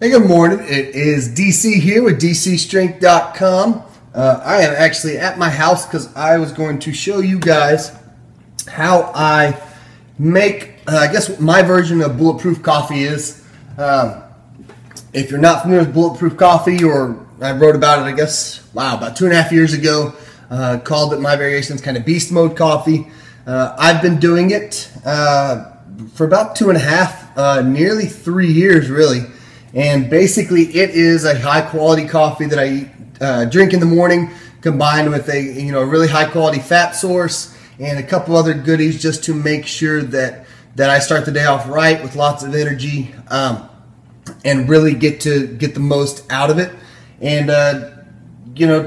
Hey, good morning. It is DC here with DCstrength.com. I am actually at my house because I was going to show you guys how I make, I guess what my version of Bulletproof coffee is. If you're not familiar with Bulletproof coffee, or I wrote about it, I guess, about 2.5 years ago, called it my variations kind of beast mode coffee. I've been doing it for about 2.5, nearly 3 years really. And basically it is a high quality coffee that I drink in the morning, combined with a really high quality fat source and a couple other goodies just to make sure that I start the day off right with lots of energy, and really get the most out of it, and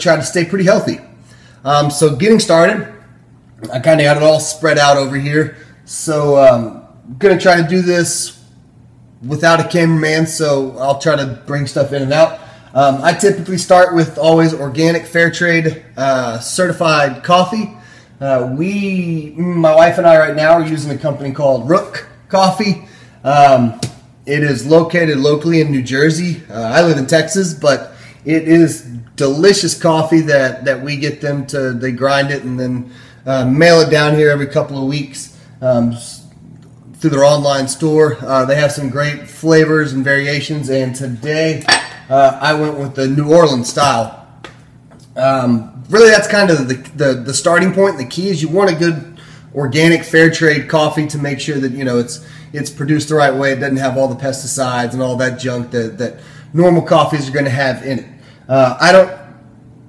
try to stay pretty healthy. So getting started, I kind of got it all spread out over here. So I'm gonna try to do this without a cameraman, so I'll try to bring stuff in and out. I typically start with always organic, fair trade, certified coffee. My wife and I right now are using a company called Rook Coffee. It is located locally in New Jersey. I live in Texas, but it is delicious coffee that we get them to, they grind it and then mail it down here every couple of weeks. Through their online store. They have some great flavors and variations, and today I went with the New Orleans style. Really, that's kind of the starting point. The key is you want a good organic fair trade coffee to make sure that it's produced the right way. It doesn't have all the pesticides and all that junk that normal coffees are going to have in it. I don't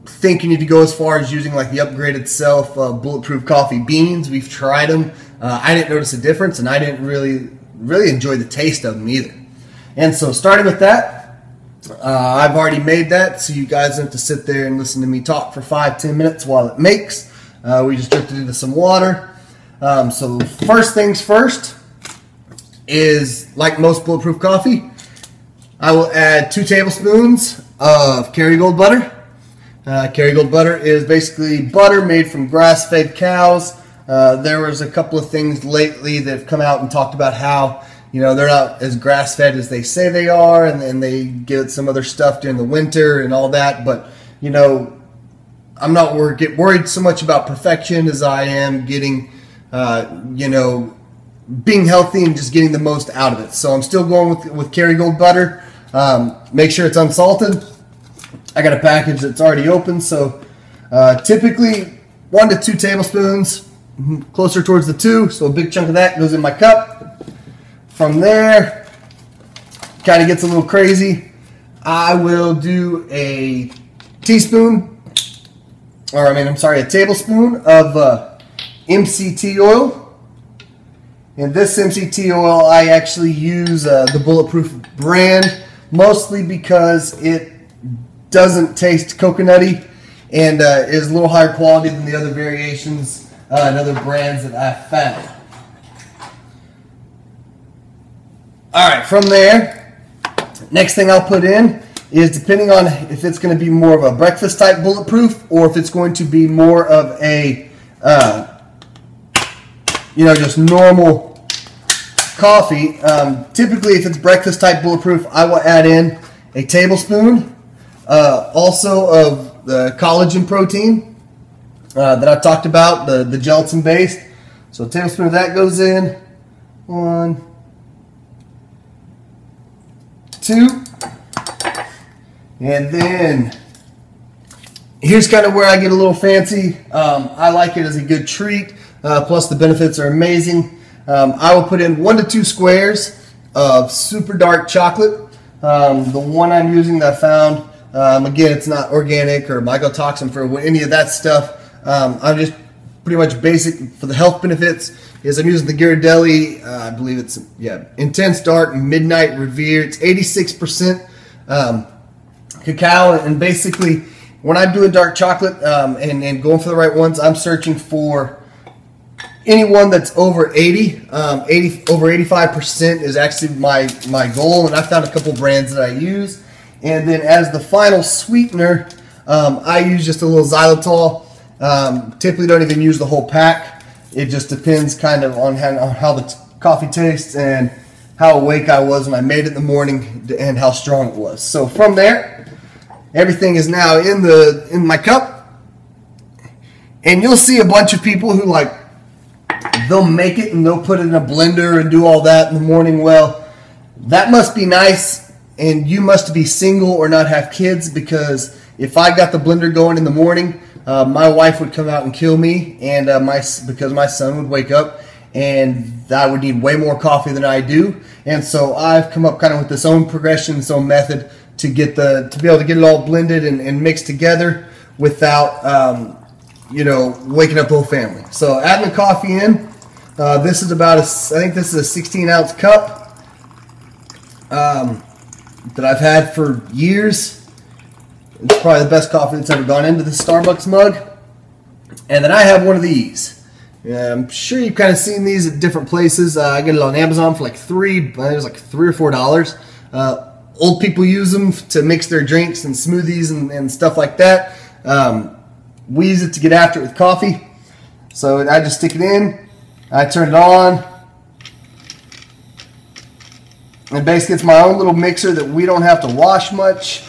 think you need to go as far as using like the upgraded self Bulletproof coffee beans. We've tried them. I didn't notice a difference, and I didn't really enjoy the taste of them either. And so starting with that, I've already made that, so you guys don't have to sit there and listen to me talk for 5-10 minutes while it makes. We just dipped it into some water. So first things first is, like most Bulletproof coffee, I will add 2 tablespoons of Kerrygold butter. Kerrygold butter is basically butter made from grass-fed cows. There was a couple of things lately that have come out and talked about how they're not as grass-fed as they say they are, and they get some other stuff during the winter and all that. But I'm not worried so much about perfection as I am getting being healthy and just getting the most out of it. So I'm still going with Kerrygold butter. Make sure it's unsalted. I got a package that's already open, so typically 1 to 2 tablespoons, closer towards the 2, so a big chunk of that goes in my cup. From there, kind of gets a little crazy. I will do a tablespoon of MCT oil. And this MCT oil, I actually use the Bulletproof brand, mostly because it doesn't taste coconutty and is a little higher quality than the other variations and other brands that I've found. Alright, from there, next thing I'll put in is, depending on if it's going to be more of a breakfast type Bulletproof or if it's going to be more of a just normal coffee. Typically, if it's breakfast type Bulletproof, I will add in a tablespoon also of the collagen protein that I talked about, the gelatin based. So a tablespoon of that goes in. 1, 2. And then here's kind of where I get a little fancy. I like it as a good treat. Plus the benefits are amazing. I will put in 1 to 2 squares of super dark chocolate. The one I'm using that I found, again, it's not organic or mycotoxin for any of that stuff. I'm just pretty much basic for the health benefits. Is I'm using the Ghirardelli, I believe it's Intense Dark Midnight Revere. It's 86% cacao, and basically when I'm doing dark chocolate and going for the right ones, I'm searching for anyone that's over 80. Over 85% is actually my goal, and I found a couple brands that I use. And then as the final sweetener, I use just a little xylitol. Typically don't even use the whole pack. It just depends kind of on how the coffee tastes, and how awake I was when I made it in the morning and how strong it was. So from there, everything is now in my cup. And you'll see a bunch of people who like, they'll make it and they'll put it in a blender and do all that in the morning. Well, that must be nice, and you must be single or not have kids, because if I got the blender going in the morning, my wife would come out and kill me, and because my son would wake up and I would need way more coffee than I do. And so I've come up kind of with this own progression, this own method to be able to get it all blended and mixed together without waking up the whole family. So adding the coffee in, this is about I think this is a 16-ounce cup that I've had for years. It's probably the best coffee that's ever gone into the Starbucks mug. And then I have one of these. I'm sure you've kind of seen these at different places. I get it on Amazon for like $3 or $4. Old people use them to mix their drinks and smoothies and stuff like that. We use it to get after it with coffee. So I just stick it in, I turn it on, and basically it's my own little mixer that we don't have to wash much.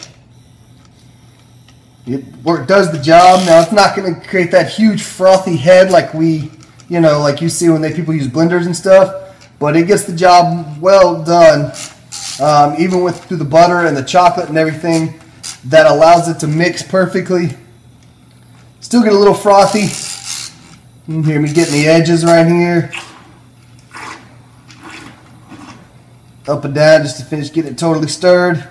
It does the job. Now it's not going to create that huge frothy head like like you see when people use blenders and stuff, but it gets the job well done. Even through the butter and the chocolate and everything, that allows it to mix perfectly. Still get a little frothy. You can hear me getting the edges right here. Up and down just to finish getting it totally stirred.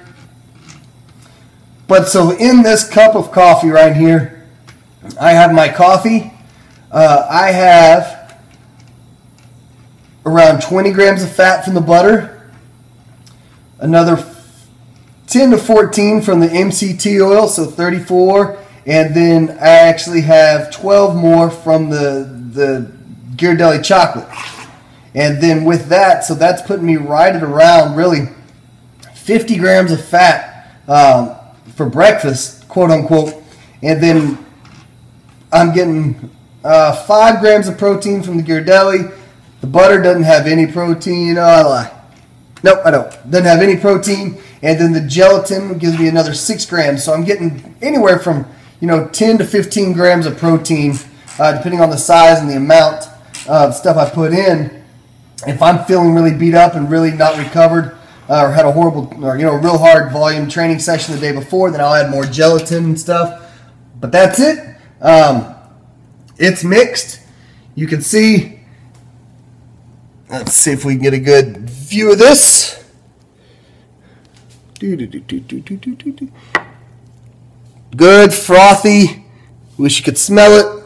But so in this cup of coffee right here, I have my coffee. I have around 20 grams of fat from the butter. Another 10 to 14 from the MCT oil, so 34. And then I actually have 12 more from the Ghirardelli chocolate. And then with that, so that's putting me right at around really 50 grams of fat for breakfast, quote unquote. And then I'm getting 5 grams of protein from the Ghirardelli. The butter doesn't have any protein. Oh, I lie. Nope, I don't. Doesn't have any protein. And then the gelatin gives me another 6 grams. So I'm getting anywhere from 10 to 15 grams of protein, depending on the size and the amount of stuff I put in. If I'm feeling really beat up and really not recovered, or had a horrible, or real hard volume training session the day before, then I'll add more gelatin and stuff. But that's it. It's mixed. You can see. Let's see if we can get a good view of this. Good, frothy. Wish you could smell it.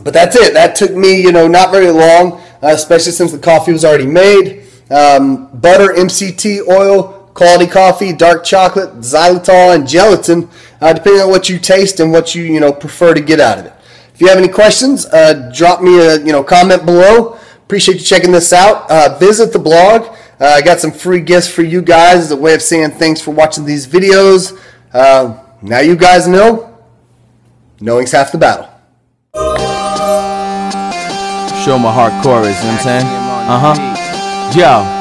But that's it. That took me, not very long, especially since the coffee was already made. Butter, MCT oil, quality coffee, dark chocolate, xylitol, and gelatin, depending on what you taste and what you, prefer to get out of it. If you have any questions, drop me a, comment below. Appreciate you checking this out. Visit the blog. I got some free gifts for you guys as a way of saying thanks for watching these videos. Now you guys know, knowing's half the battle. Show my heart chorus, you know what I'm saying? Yo.